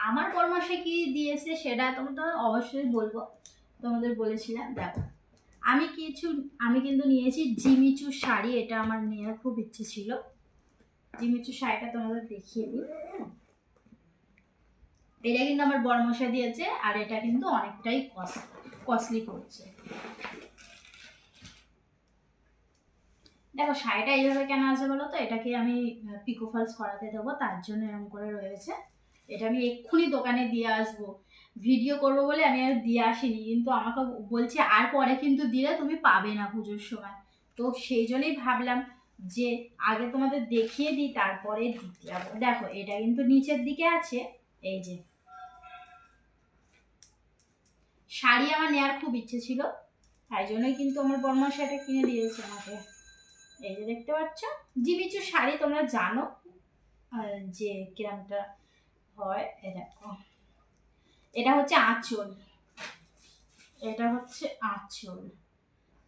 আমার পরামর্শে কি দিয়েছে সেটা তোমাদের অবশ্যই বলবো। তোমাদের বলেছিলাম, দেখো আমি কিন্তু নিয়েছি জিমিচু শাড়ি। এটা আমার নেওয়ার খুব ইচ্ছে ছিল। জিমিচু শাড়িটা তোমাদের দেখিয়ে দিই। এটা কিন্তু আমার বরমশা দিয়েছে, আর এটা কিন্তু অনেকটাই কস্টলি পড়ছে। দেখো শাড়িটা এইভাবে কেন আছে বলো তো, এটাকে আমি পিকো ফলস করাতে দেবো, তার জন্য এরকম করে রয়েছে। এটা আমি এক্ষুনি দোকানে দিয়ে আসবো, ভিডিও করবো বলে আমি আর দিয়ে আসিনি, কিন্তু আমাকে বলছে আর পরে কিন্তু দিলে তুমি পাবে না পুজোর সময়। তো সেই জন্যই ভাবলাম যে আগে তোমাদের দেখিয়ে দিই, তারপরে দিতে যাবো। দেখো এটা কিন্তু নিচের দিকে আছে। এই যে শাড়ি আমার নেওয়ার খুব ইচ্ছে ছিল, তাই জন্যই কিন্তু আমার বর্মা শাড়িটা কিনে দিয়েছে আমাকে। এই যে দেখতে পাচ্ছ, জিমিচু শাড়ি তোমরা জানো যে কিরমটা হয়। এ দেখো, এটা হচ্ছে আঁচল, এটা হচ্ছে আঁচল।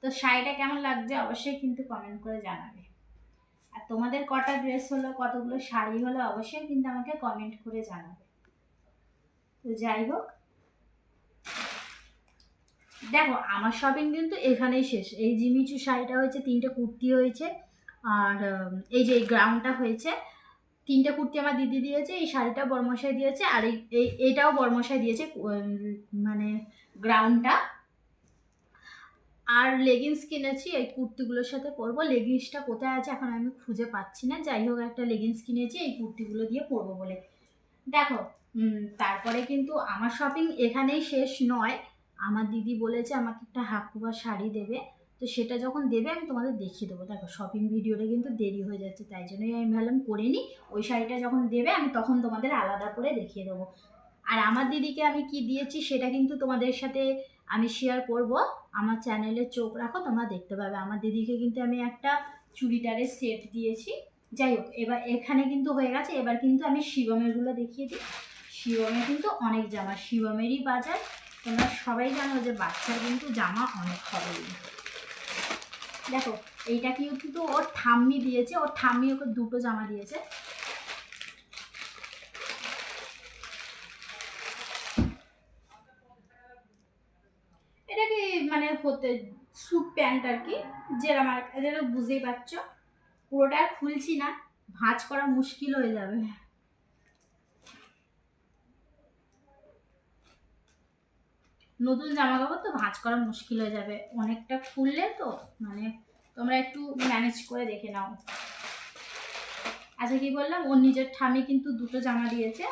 তো শাড়িটা কেমন লাগছে অবশ্যই কিন্তু কমেন্ট করে জানাবে। আর তোমাদের কটা ড্রেস হলো, কতগুলো শাড়ি হলো, অবশ্যই কিন্তু আমাকে কমেন্ট করে জানাবে। তো যাই হোক, দেখো আমার শপিং কিন্তু এখানেই শেষ। এই জিমিচু শাড়িটা হয়েছে, 3টে কুর্তি হয়েছে, আর এই যে এই গ্রাউন্ডটা হয়েছে। 3টে কুর্তি আমার দিদি দিয়েছে, এই শাড়িটা বরমশাই দিয়েছে, আর এইটাও বরমশাই দিয়েছে, মানে গ্রাউন্ডটা। আর লেগিংস কিনেছি এই কুর্তিগুলোর সাথে পরবো। লেগিংসটা কোথায় আছে এখন আমি খুঁজে পাচ্ছি না, যাই হোক একটা লেগিংস কিনেছি এই কুর্তিগুলো দিয়ে পরবো বলে। দেখো তারপরে কিন্তু আমার শপিং এখানেই শেষ নয়। আমার দিদি বলেছে আমাকে একটা হাকুবা শাড়ি দেবে, তো সেটা যখন দেবে আমি তোমাদের দেখিয়ে দেবো। দেখো শপিং ভিডিওটা কিন্তু দেরি হয়ে যাচ্ছে, তাই জন্যই আমি ভাবলাম করে নিই। ওই শাড়িটা যখন দেবে আমি তখন তোমাদের আলাদা করে দেখিয়ে দেবো। আর আমার দিদিকে আমি কি দিয়েছি সেটা কিন্তু তোমাদের সাথে আমি শেয়ার করব। আমার চ্যানেলে চোখ রাখো, তোমরা দেখতে পাবে। আমার দিদিকে কিন্তু আমি একটা চুড়িদারের সেট দিয়েছি। যাই হোক, এবার এখানে কিন্তু হয়ে গেছে, এবার কিন্তু আমি শিবমেরগুলো দেখিয়ে দিই। শিবমে কিন্তু অনেক জামা, শিবমেরই বাজার। তোমরা সবাই জানো যে বাচ্চার কিন্তু জামা অনেক হবে। দেখো এইটা কিন্তু ওর ঠাম্মি দিয়েছে, ওর ঠাম্মি ওকে 2টো জামা দিয়েছে। এটা কি মানে হতে স্যুট প্যান্ট আর কি, যেরকম আর যেটা বুঝতেই পারছো। পুরোটা আর খুলছি না, ভাঁজ করা মুশকিল হয়ে যাবে। নতুন জামা কাপড় তো ভাঁজ করা মুশকিল হয়ে যাবে, অনেকটা খুললে তো মানে তোমরা একটু ম্যানেজ করে দেখে নাও। আচ্ছা কি বললাম, ওর নিজের ঠামে কিন্তু 2টো জামা দিয়েছে,